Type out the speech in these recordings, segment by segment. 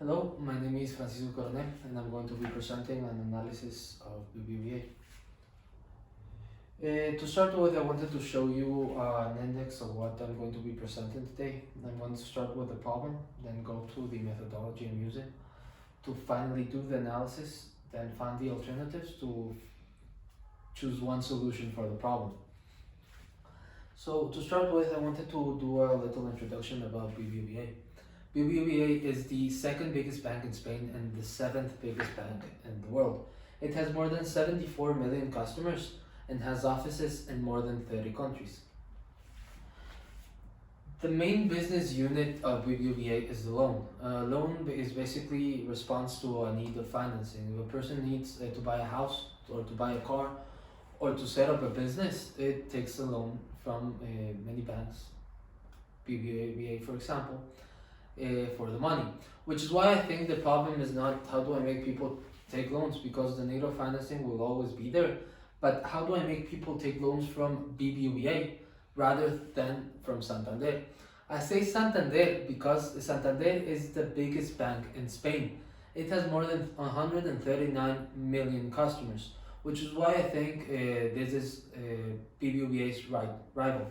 Hello, my name is Francisco Coronel and I'm going to be presenting an analysis of BBVA. To start with, I wanted to show you an index of what I'm going to be presenting today. I'm going to start with the problem, then go to the methodology I'm using to finally do the analysis, then find the alternatives to choose one solution for the problem. So to start with, I wanted to do a little introduction about BBVA. BBVA is the second biggest bank in Spain and the seventh biggest bank in the world. It has more than 74 million customers and has offices in more than 30 countries. The main business unit of BBVA is the loan. Loan is basically response to a need of financing. If a person needs to buy a house or to buy a car or to set up a business, it takes a loan from many banks, BBVA for example, for the money. Which is why I think the problem is not how do I make people take loans, because the need of financing will always be there, but how do I make people take loans from BBVA rather than from Santander. I say Santander because Santander is the biggest bank in Spain. It has more than 139 million customers, which is why I think this is BBVA's rival.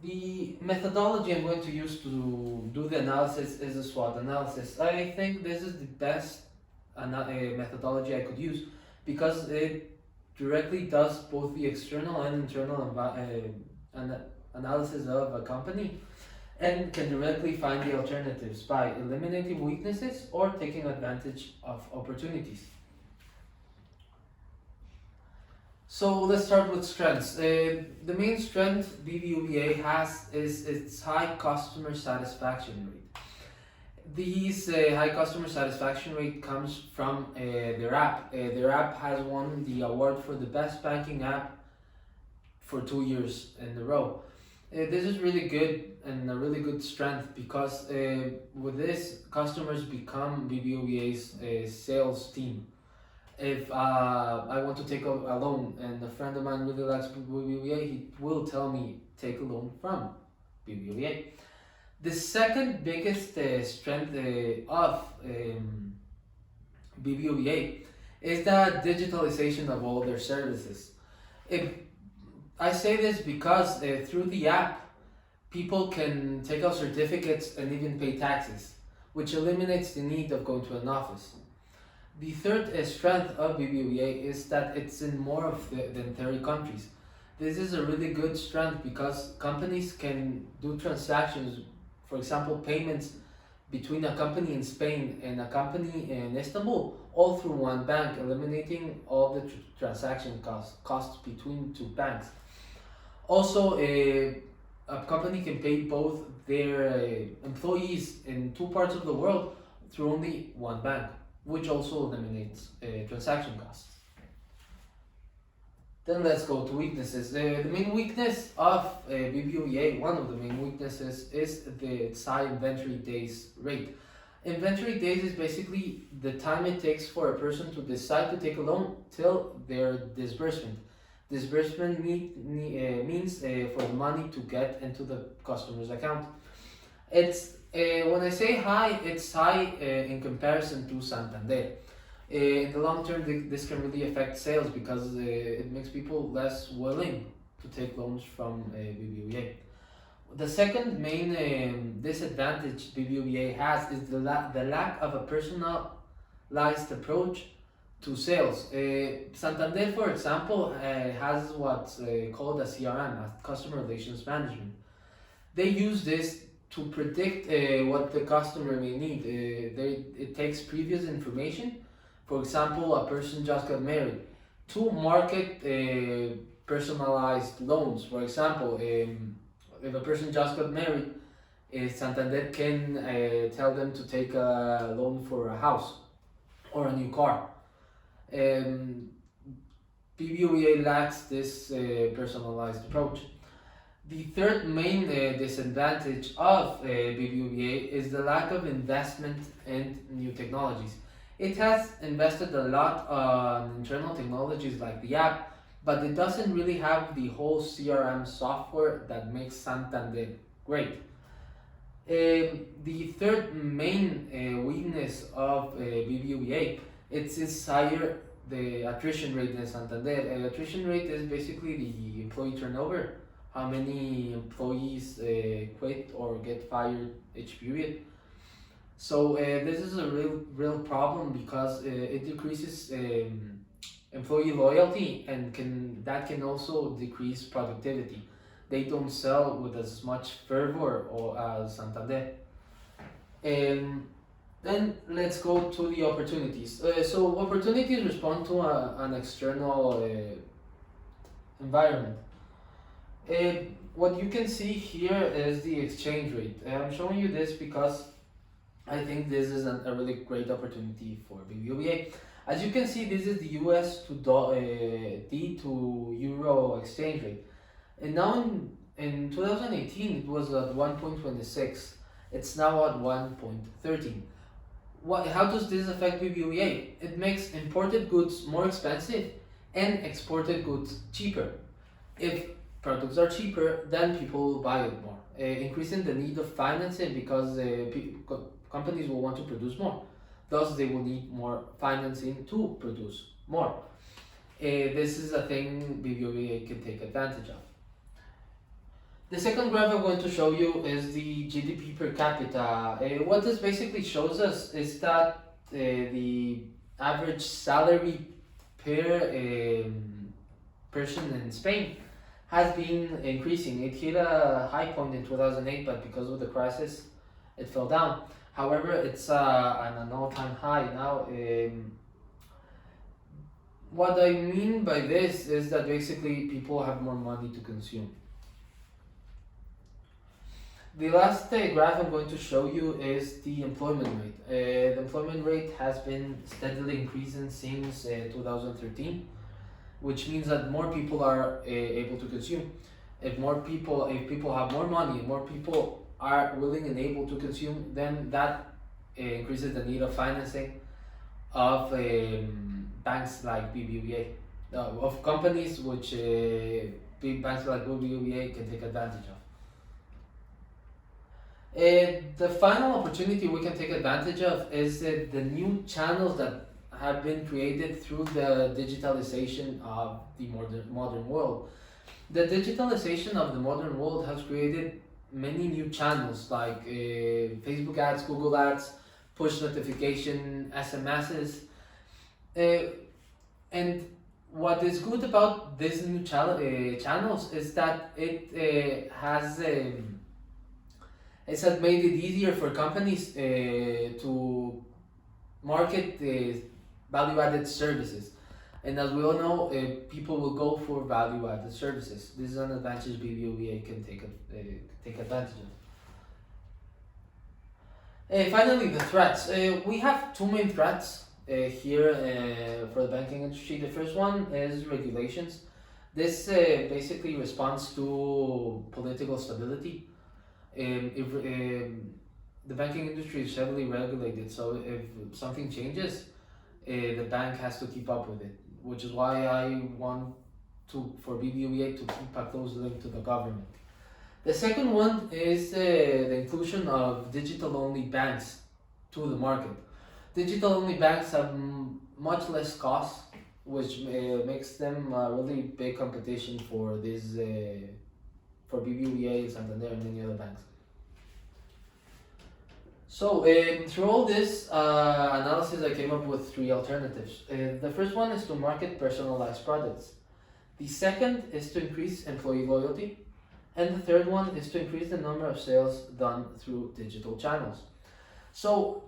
The methodology I'm going to use to do the analysis is a SWOT analysis. I think this is the best methodology I could use because it directly does both the external and internal analysis of a company and can directly find the alternatives by eliminating weaknesses or taking advantage of opportunities. So let's start with strengths. The main strength BBVA has is its high customer satisfaction rate. These high customer satisfaction rate comes from their app. Their app has won the award for the best banking app for 2 years in a row. This is really good and a really good strength because with this, customers become BBVA's sales team. If I want to take a loan and a friend of mine really likes BBVA, he will tell me take a loan from BBVA. The second biggest strength of BBVA is the digitalization of all their services. If I say this because through the app, people can take out certificates and even pay taxes, which eliminates the need of going to an office. The third strength of BBVA is that it's in more than 30 countries. This is a really good strength because companies can do transactions, for example, payments between a company in Spain and a company in Istanbul, all through one bank, eliminating all the transaction costs between two banks. Also, a company can pay both their employees in two parts of the world through only one bank, which also eliminates transaction costs. Then let's go to weaknesses. The main weakness of BBVA, one of the main weaknesses, is its high inventory days rate. Inventory days is basically the time it takes for a person to decide to take a loan till their disbursement. Disbursement means for the money to get into the customer's account. It's when I say high, it's high in comparison to Santander. In the long term, this can really affect sales because it makes people less willing to take loans from BBVA. The second main disadvantage BBVA has is the lack of a personalized approach to sales. Santander, for example, has what's called a CRM, a customer relations management. They use this to predict what the customer may need. It takes previous information. For example, a person just got married, to market personalized loans. For example, if a person just got married, Santander can tell them to take a loan for a house or a new car. BBVA lacks this personalized approach. The third main disadvantage of BBVA is the lack of investment in new technologies. It has invested a lot on internal technologies like the app, but it doesn't really have the whole CRM software that makes Santander great. The third main weakness of BBVA, it's its higher the attrition rate in Santander. Attrition rate is basically the employee turnover, how many employees quit or get fired each period. So this is a real problem because it decreases employee loyalty and can also decrease productivity. They don't sell with as much fervor or as Santander. Then let's go to the opportunities. So opportunities respond to an external environment. Uh, what you can see here is the exchange rate. I'm showing you this because I think this is a really great opportunity for BBVA. As you can see, this is the US to D to Euro exchange rate. And now in 2018, it was at 1.26. It's now at 1.13. How does this affect BBVA? It makes imported goods more expensive and exported goods cheaper. If products are cheaper, then people will buy it more, increasing the need of financing because companies will want to produce more. Thus, they will need more financing to produce more. This is a thing BBVA can take advantage of. The second graph I'm going to show you is the GDP per capita. What this basically shows us is that the average salary per person in Spain has been increasing. It hit a high point in 2008, but because of the crisis, it fell down. However, it's on an all-time high now. What I mean by this is that basically people have more money to consume. The last graph I'm going to show you is the employment rate. The employment rate has been steadily increasing since 2013, which means that more people are able to consume. If people have more money, more people are willing and able to consume, then that increases the need of financing of banks like BBVA, of companies which big banks like BBVA can take advantage of. The final opportunity we can take advantage of is the new channels that have been created through the digitalization of the modern world. The digitalization of the modern world has created many new channels like Facebook ads, Google ads, push notification, SMSs. And what is good about these new channels is that it has made it easier for companies to market value-added services. And as we all know, people will go for value-added services. This is an advantage BBVA can take advantage of. Finally, the threats. We have two main threats here for the banking industry. The first one is regulations. This basically responds to political stability. If the banking industry is heavily regulated, so if something changes, the bank has to keep up with it, which is why I want for BBVA to keep a close link to the government. The second one is the inclusion of digital-only banks to the market. Digital-only banks have much less costs, which makes them a really big competition for this for BBVA, Santander, and many other banks. So through all this analysis, I came up with three alternatives. The first one is to market personalized products. The second is to increase employee loyalty. And the third one is to increase the number of sales done through digital channels. So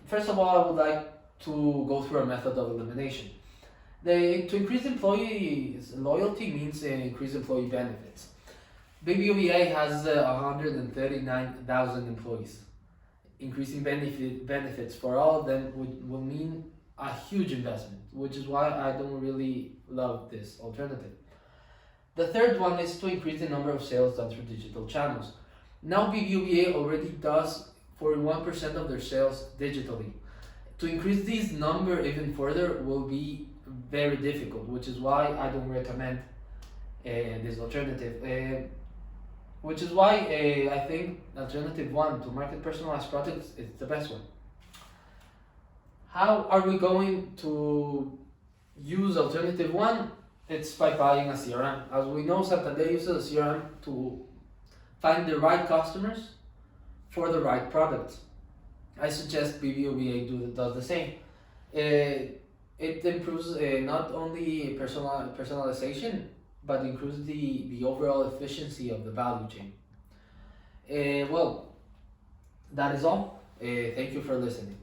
first of all, I would like to go through a method of elimination. To increase employees' loyalty means increase employee benefits. BBVA has 139,000 employees. Increasing benefits for all of them will mean a huge investment, which is why I don't really love this alternative. The third one is to increase the number of sales done through digital channels. Now BBVA already does 41% of their sales digitally. To increase this number even further will be very difficult, which is why I don't recommend this alternative. which is why I think alternative one to market personalized products is the best one. How are we going to use alternative one? It's by buying a CRM. As we know, Santander uses a CRM to find the right customers for the right products. I suggest BBVA does the same. It improves not only personalization, but improves the overall efficiency of the value chain. Well, that is all. Thank you for listening.